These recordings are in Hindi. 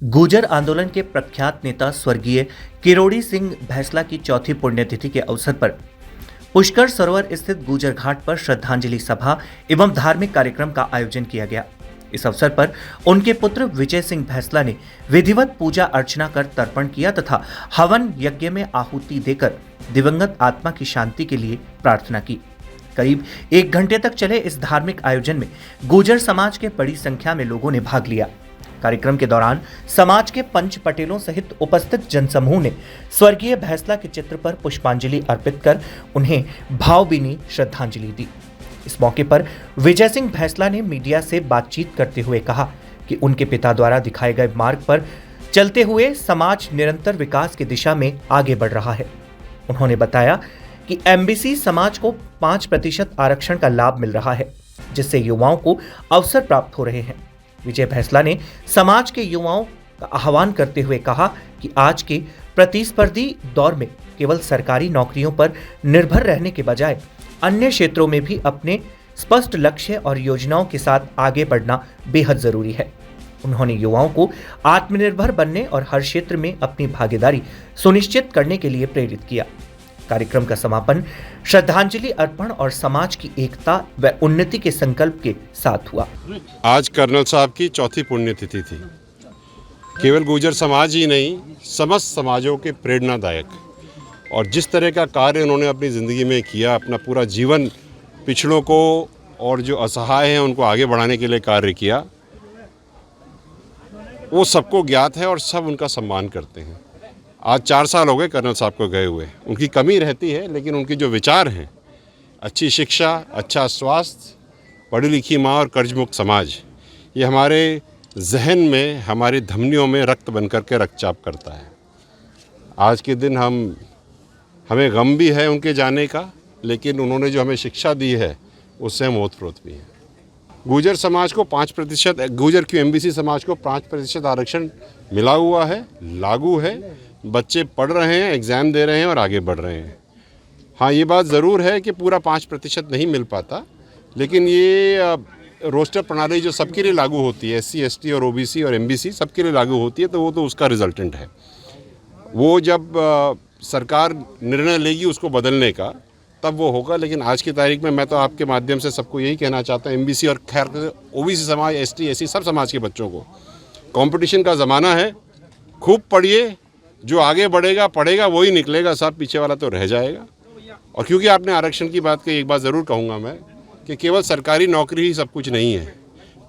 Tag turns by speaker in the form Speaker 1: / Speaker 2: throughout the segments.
Speaker 1: गुर्जर आंदोलन के प्रख्यात नेता स्वर्गीय किरोड़ी सिंह बैंसला की चौथी पुण्यतिथि के अवसर पर पुष्कर सरोवर स्थित गुर्जर घाट पर श्रद्धांजलि सभा एवं धार्मिक कार्यक्रम का आयोजन किया गया। इस अवसर पर उनके पुत्र विजय सिंह बैंसला ने विधिवत पूजा अर्चना कर तर्पण किया तथा हवन यज्ञ में आहुति देकर दिवंगत आत्मा की शांति के लिए प्रार्थना की। करीब 1 घंटे तक चले इस धार्मिक आयोजन में गुर्जर समाज के बड़ी संख्या में लोगों ने भाग लिया। कार्यक्रम के दौरान समाज के पंच पटेलों सहित उपस्थित जनसमूह ने स्वर्गीय बैंसला के चित्र पर पुष्पांजलि अर्पित कर उन्हें भावभीनी श्रद्धांजलि दी। इस मौके पर विजय सिंह बैंसला ने मीडिया से बातचीत करते हुए कहा कि उनके पिता द्वारा दिखाए गए मार्ग पर चलते हुए समाज निरंतर विकास की दिशा में आगे बढ़ रहा है। उन्होंने बताया कि एमबीसी समाज को 5% आरक्षण का लाभ मिल रहा है, जिससे युवाओं को अवसर प्राप्त हो रहे हैं। विजय बैंसला ने समाज के युवाओं का आह्वान करते हुए कहा कि आज के प्रतिस्पर्धी दौर में केवल सरकारी नौकरियों पर निर्भर रहने के बजाय अन्य क्षेत्रों में भी अपने स्पष्ट लक्ष्य और योजनाओं के साथ आगे बढ़ना बेहद जरूरी है। उन्होंने युवाओं को आत्मनिर्भर बनने और हर क्षेत्र में अपनी भागीदारी सुनिश्चित करने के लिए प्रेरित किया। कार्यक्रम का समापन श्रद्धांजलि अर्पण और समाज की एकता व उन्नति के संकल्प के साथ हुआ।
Speaker 2: आज कर्नल साहब की चौथी पुण्यतिथि थी। केवल गुर्जर समाज ही नहीं, समस्त समाजों के प्रेरणादायक और जिस तरह का कार्य उन्होंने अपनी ज़िंदगी में किया, अपना पूरा जीवन पिछड़ों को और जो असहाय हैं उनको आगे बढ़ाने के लिए कार्य किया, वो सबको ज्ञात है और सब उनका सम्मान करते हैं। आज 4 साल हो गए कर्नल साहब को गए हुए। उनकी कमी रहती है, लेकिन उनकी जो विचार हैं, अच्छी शिक्षा, अच्छा स्वास्थ्य, पढ़ी लिखी माँ और कर्ज मुक्त समाज, ये हमारे जहन में, हमारी धमनियों में रक्त बन कर के रक्तचाप करता है। आज के दिन हमें गम भी है उनके जाने का, लेकिन उन्होंने जो हमें शिक्षा दी है उससे हम ओतप्रोत भी हैं। गुर्जर समाज को 5%, गुर्जर की एमबीसी समाज को 5% आरक्षण मिला हुआ है, लागू है। बच्चे पढ़ रहे हैं, एग्ज़ाम दे रहे हैं और आगे बढ़ रहे हैं। हाँ, ये बात ज़रूर है कि पूरा 5% नहीं मिल पाता, लेकिन ये रोस्टर प्रणाली जो सबके लिए लागू होती है, SC, ST और OBC और MBC सबके लिए लागू होती है, तो वो तो उसका रिजल्टेंट है। वो जब सरकार निर्णय लेगी उसको बदलने का, तब वो होगा। लेकिन आज की तारीख में मैं तो आपके माध्यम से सबको यही कहना चाहता हूँ, MBC और खैर OBC समाज, ST, SC सब समाज के बच्चों को, कंपटीशन का ज़माना है, खूब पढ़िए। जो आगे बढ़ेगा पढ़ेगा वही निकलेगा, सब पीछे वाला तो रह जाएगा। और क्योंकि आपने आरक्षण की बात की, एक बात ज़रूर कहूँगा मैं कि केवल सरकारी नौकरी ही सब कुछ नहीं है,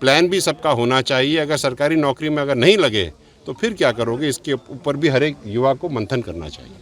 Speaker 2: प्लान भी सबका होना चाहिए। अगर सरकारी नौकरी में अगर नहीं लगे तो फिर क्या करोगे, इसके ऊपर भी हर एक युवा को मंथन करना चाहिए।